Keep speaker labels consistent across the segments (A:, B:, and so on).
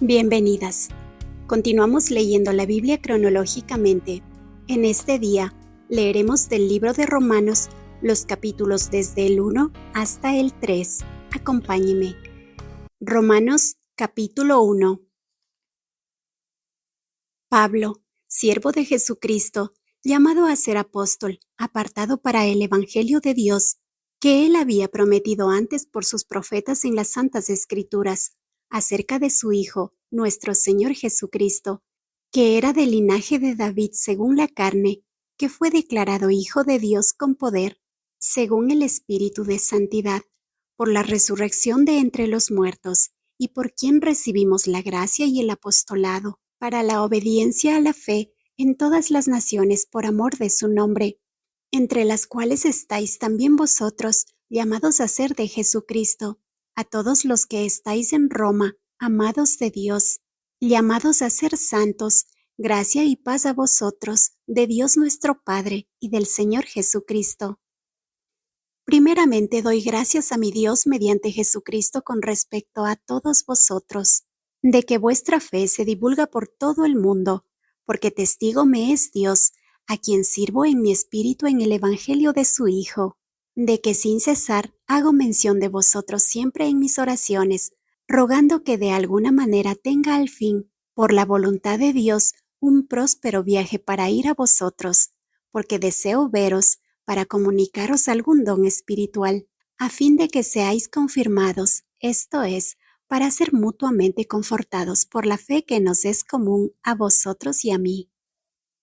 A: Bienvenidas. Continuamos leyendo la Biblia cronológicamente. En este día leeremos del libro de Romanos los capítulos desde el 1 hasta el 3. Acompáñeme. Romanos capítulo 1. Pablo, siervo de Jesucristo, llamado a ser apóstol, apartado para el Evangelio de Dios, que él había prometido antes por sus profetas en las Santas Escrituras, acerca de su Hijo, nuestro Señor Jesucristo, que era del linaje de David según la carne, que fue declarado Hijo de Dios con poder, según el Espíritu de Santidad, por la resurrección de entre los muertos, y por quien recibimos la gracia y el apostolado, para la obediencia a la fe en todas las naciones por amor de su nombre, entre las cuales estáis también vosotros, llamados a ser de Jesucristo, a todos los que estáis en Roma, amados de Dios, llamados a ser santos, gracia y paz a vosotros, de Dios nuestro Padre y del Señor Jesucristo. Primeramente doy gracias a mi Dios mediante Jesucristo con respecto a todos vosotros, de que vuestra fe se divulga por todo el mundo, porque testigo me es Dios, a quien sirvo en mi espíritu en el Evangelio de su Hijo, de que sin cesar hago mención de vosotros siempre en mis oraciones, rogando que de alguna manera tenga al fin, por la voluntad de Dios, un próspero viaje para ir a vosotros, porque deseo veros, para comunicaros algún don espiritual, a fin de que seáis confirmados, esto es, para ser mutuamente confortados por la fe que nos es común a vosotros y a mí.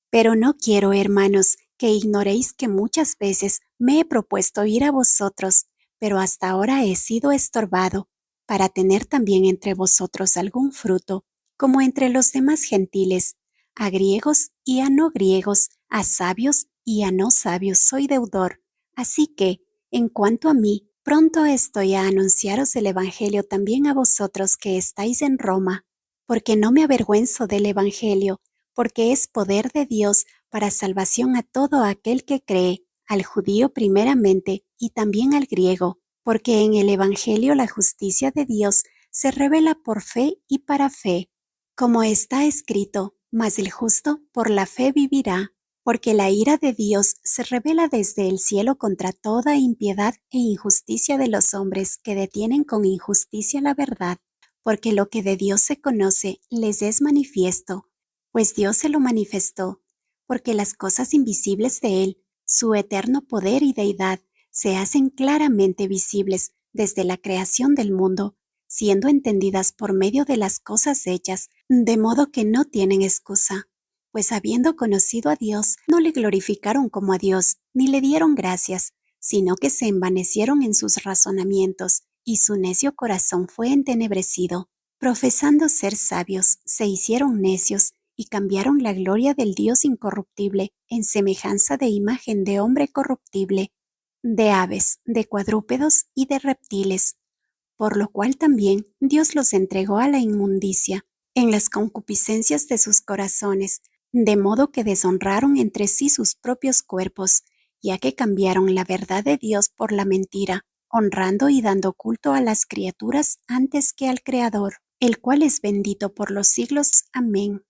A: Pero no quiero, hermanos, que ignoréis que muchas veces me he propuesto ir a vosotros, pero hasta ahora he sido estorbado, para tener también entre vosotros algún fruto, como entre los demás gentiles, a griegos y a no griegos, a sabios y a no sabios soy deudor. Así que, en cuanto a mí, pronto estoy a anunciaros el Evangelio también a vosotros que estáis en Roma, porque no me avergüenzo del Evangelio, porque es poder de Dios para salvación a todo aquel que cree, al judío primeramente y también al griego, porque en el Evangelio la justicia de Dios se revela por fe y para fe, como está escrito, mas el justo por la fe vivirá, porque la ira de Dios se revela desde el cielo contra toda impiedad e injusticia de los hombres que detienen con injusticia la verdad, porque lo que de Dios se conoce les es manifiesto, pues Dios se lo manifestó, porque las cosas invisibles de Él, su eterno poder y deidad, se hacen claramente visibles desde la creación del mundo, siendo entendidas por medio de las cosas hechas, de modo que no tienen excusa. Pues habiendo conocido a Dios, no le glorificaron como a Dios, ni le dieron gracias, sino que se envanecieron en sus razonamientos, y su necio corazón fue entenebrecido. Profesando ser sabios, se hicieron necios, y cambiaron la gloria del Dios incorruptible en semejanza de imagen de hombre corruptible, de aves, de cuadrúpedos y de reptiles, por lo cual también Dios los entregó a la inmundicia en las concupiscencias de sus corazones, de modo que deshonraron entre sí sus propios cuerpos, ya que cambiaron la verdad de Dios por la mentira, honrando y dando culto a las criaturas antes que al Creador, el cual es bendito por los siglos. Amén.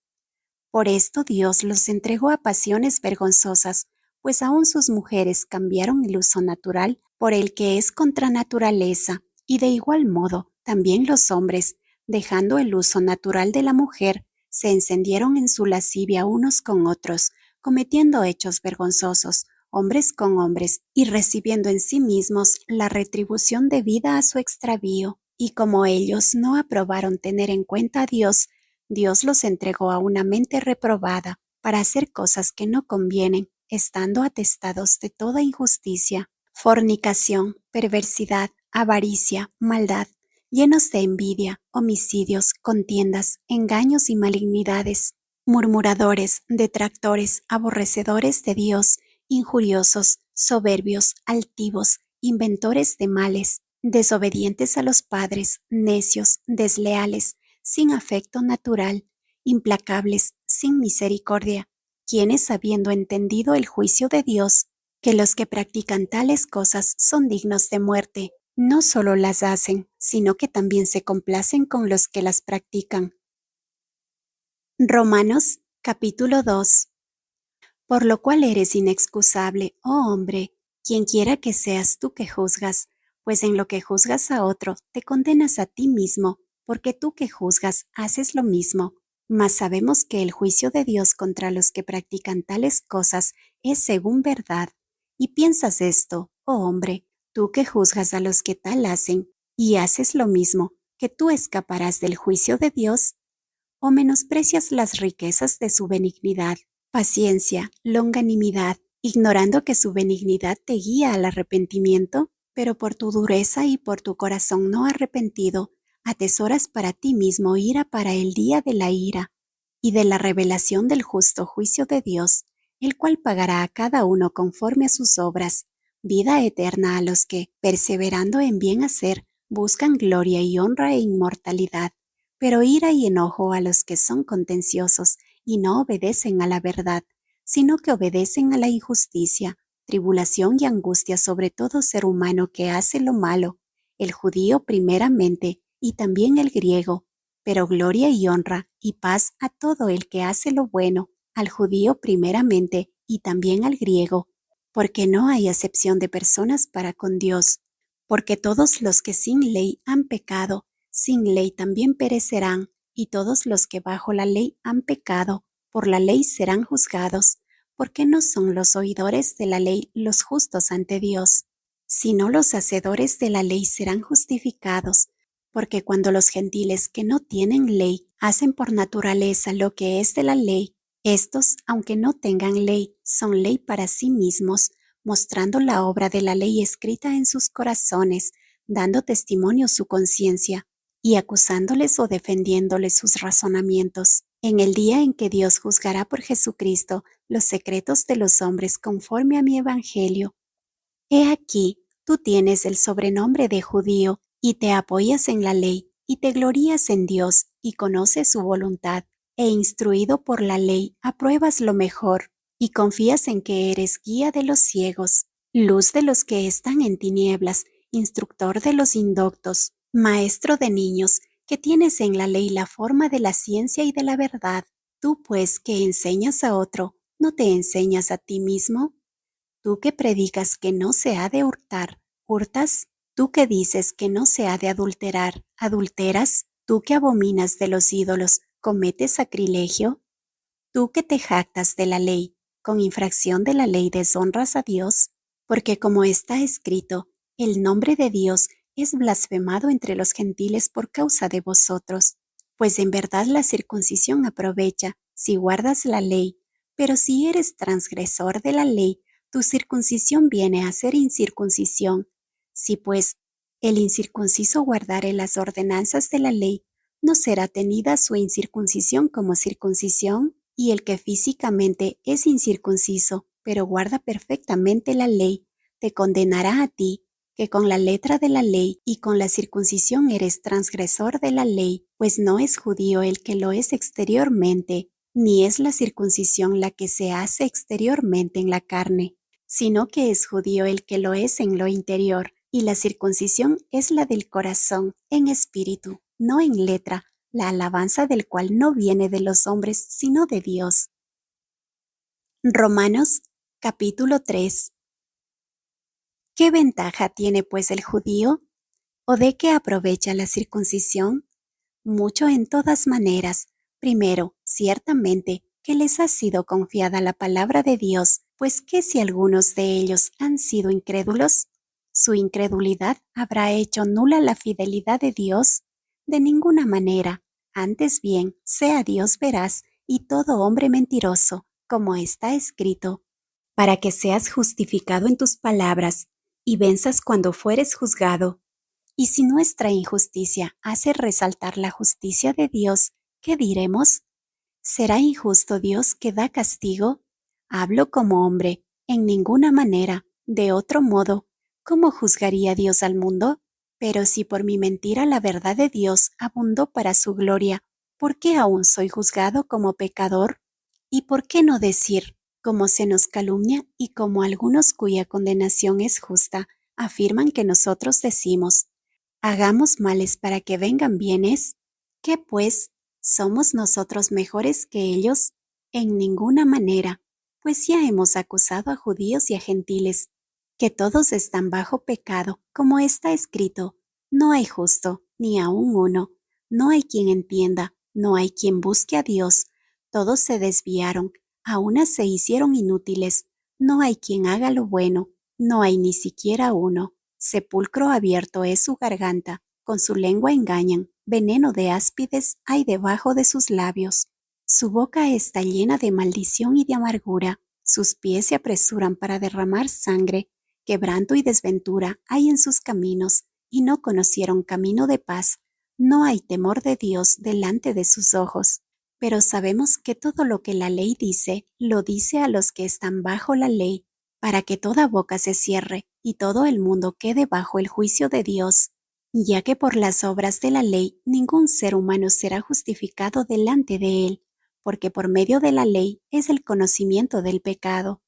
A: Por esto Dios los entregó a pasiones vergonzosas, pues aun sus mujeres cambiaron el uso natural por el que es contra naturaleza, y de igual modo también los hombres, dejando el uso natural de la mujer, se encendieron en su lascivia unos con otros, cometiendo hechos vergonzosos, hombres con hombres, y recibiendo en sí mismos la retribución debida a su extravío. Y como ellos no aprobaron tener en cuenta a Dios, Dios los entregó a una mente reprobada para hacer cosas que no convienen, estando atestados de toda injusticia, fornicación, perversidad, avaricia, maldad, llenos de envidia, homicidios, contiendas, engaños y malignidades, murmuradores, detractores, aborrecedores de Dios, injuriosos, soberbios, altivos, inventores de males, desobedientes a los padres, necios, desleales, sin afecto natural, implacables, sin misericordia, quienes habiendo entendido el juicio de Dios, que los que practican tales cosas son dignos de muerte, no solo las hacen, sino que también se complacen con los que las practican. Romanos capítulo 2. Por lo cual eres inexcusable, oh hombre, quien quiera que seas tú que juzgas, pues en lo que juzgas a otro, te condenas a ti mismo, porque tú que juzgas haces lo mismo. Mas sabemos que el juicio de Dios contra los que practican tales cosas es según verdad. Y piensas esto, oh hombre, tú que juzgas a los que tal hacen, y haces lo mismo, que tú escaparás del juicio de Dios, o menosprecias las riquezas de su benignidad, paciencia, longanimidad, ignorando que su benignidad te guía al arrepentimiento, pero por tu dureza y por tu corazón no arrepentido, atesoras para ti mismo ira para el día de la ira y de la revelación del justo juicio de Dios, el cual pagará a cada uno conforme a sus obras, vida eterna a los que, perseverando en bien hacer, buscan gloria y honra e inmortalidad, pero ira y enojo a los que son contenciosos y no obedecen a la verdad, sino que obedecen a la injusticia, tribulación y angustia sobre todo ser humano que hace lo malo, el judío primeramente y también el griego, pero gloria y honra y paz a todo el que hace lo bueno, al judío primeramente y también al griego, porque no hay acepción de personas para con Dios, porque todos los que sin ley han pecado, sin ley también perecerán, y todos los que bajo la ley han pecado, por la ley serán juzgados, porque no son los oidores de la ley los justos ante Dios, sino los hacedores de la ley serán justificados, porque cuando los gentiles que no tienen ley hacen por naturaleza lo que es de la ley, estos, aunque no tengan ley, son ley para sí mismos, mostrando la obra de la ley escrita en sus corazones, dando testimonio su conciencia, y acusándoles o defendiéndoles sus razonamientos, en el día en que Dios juzgará por Jesucristo los secretos de los hombres conforme a mi evangelio. He aquí, tú tienes el sobrenombre de judío, y te apoyas en la ley, y te glorías en Dios, y conoces su voluntad, e instruido por la ley, apruebas lo mejor, y confías en que eres guía de los ciegos, luz de los que están en tinieblas, instructor de los indoctos, maestro de niños, que tienes en la ley la forma de la ciencia y de la verdad. Tú, pues, que enseñas a otro, ¿no te enseñas a ti mismo? Tú que predicas que no se ha de hurtar, ¿hurtas? Tú que dices que no se ha de adulterar, ¿adulteras? Tú que abominas de los ídolos, ¿cometes sacrilegio? Tú que te jactas de la ley, con infracción de la ley deshonras a Dios, porque como está escrito, el nombre de Dios es blasfemado entre los gentiles por causa de vosotros, pues en verdad la circuncisión aprovecha si guardas la ley, pero si eres transgresor de la ley, tu circuncisión viene a ser incircuncisión. Si pues el incircunciso guardare las ordenanzas de la ley, ¿no será tenida su incircuncisión como circuncisión? Y el que físicamente es incircunciso, pero guarda perfectamente la ley, te condenará a ti, que con la letra de la ley y con la circuncisión eres transgresor de la ley, pues no es judío el que lo es exteriormente, ni es la circuncisión la que se hace exteriormente en la carne, sino que es judío el que lo es en lo interior, y la circuncisión es la del corazón, en espíritu, no en letra, la alabanza del cual no viene de los hombres, sino de Dios. Romanos capítulo 3. ¿Qué ventaja tiene pues el judío? ¿O de qué aprovecha la circuncisión? Mucho en todas maneras. Primero, ciertamente, que les ha sido confiada la palabra de Dios, pues que si algunos de ellos han sido incrédulos, su incredulidad habrá hecho nula la fidelidad de Dios. De ninguna manera, antes bien, sea Dios veraz y todo hombre mentiroso, como está escrito, para que seas justificado en tus palabras y venzas cuando fueres juzgado. Y si nuestra injusticia hace resaltar la justicia de Dios, ¿qué diremos? ¿Será injusto Dios que da castigo? Hablo como hombre, en ninguna manera. De otro modo, ¿cómo juzgaría Dios al mundo? Pero si por mi mentira la verdad de Dios abundó para su gloria, ¿por qué aún soy juzgado como pecador? ¿Y por qué no decir, como se nos calumnia y como algunos cuya condenación es justa, afirman que nosotros decimos, hagamos males para que vengan bienes? ¿Qué pues? ¿Somos nosotros mejores que ellos? En ninguna manera, pues ya hemos acusado a judíos y a gentiles, que todos están bajo pecado, como está escrito: no hay justo, ni aun uno, no hay quien entienda, no hay quien busque a Dios, todos se desviaron, a una se hicieron inútiles, no hay quien haga lo bueno, no hay ni siquiera uno. Sepulcro abierto es su garganta, con su lengua engañan, veneno de áspides hay debajo de sus labios. Su boca está llena de maldición y de amargura, sus pies se apresuran para derramar sangre, quebranto y desventura hay en sus caminos, y no conocieron camino de paz. No hay temor de Dios delante de sus ojos. Pero sabemos que todo lo que la ley dice, lo dice a los que están bajo la ley, para que toda boca se cierre y todo el mundo quede bajo el juicio de Dios, ya que por las obras de la ley ningún ser humano será justificado delante de él, porque por medio de la ley es el conocimiento del pecado.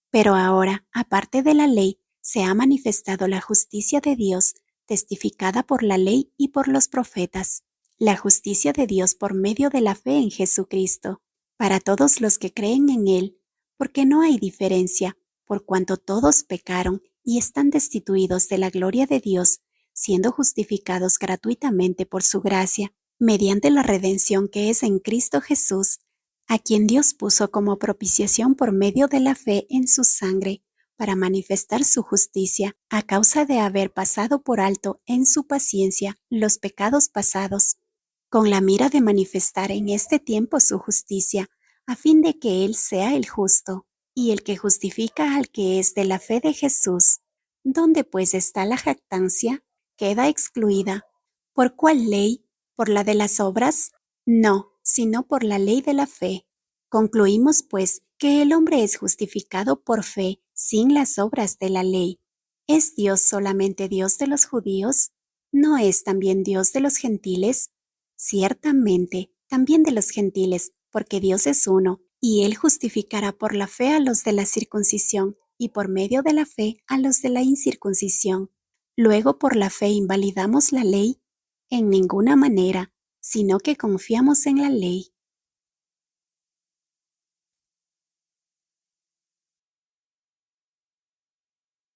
A: Pero ahora, aparte de la ley, se ha manifestado la justicia de Dios, testificada por la ley y por los profetas, la justicia de Dios por medio de la fe en Jesucristo, para todos los que creen en Él, porque no hay diferencia, por cuanto todos pecaron y están destituidos de la gloria de Dios, siendo justificados gratuitamente por su gracia, mediante la redención que es en Cristo Jesús, a quien Dios puso como propiciación por medio de la fe en su sangre, para manifestar su justicia, a causa de haber pasado por alto en su paciencia los pecados pasados, con la mira de manifestar en este tiempo su justicia, a fin de que Él sea el justo, y el que justifica al que es de la fe de Jesús. ¿Dónde pues está la jactancia? Queda excluida. ¿Por cuál ley? ¿Por la de las obras? No, sino por la ley de la fe. Concluimos, pues, que el hombre es justificado por fe sin las obras de la ley. ¿Es Dios solamente Dios de los judíos? ¿No es también Dios de los gentiles? Ciertamente, también de los gentiles, porque Dios es uno, y Él justificará por la fe a los de la circuncisión, y por medio de la fe a los de la incircuncisión. Luego, por la fe invalidamos la ley. En ninguna manera, sino que confiamos en la ley.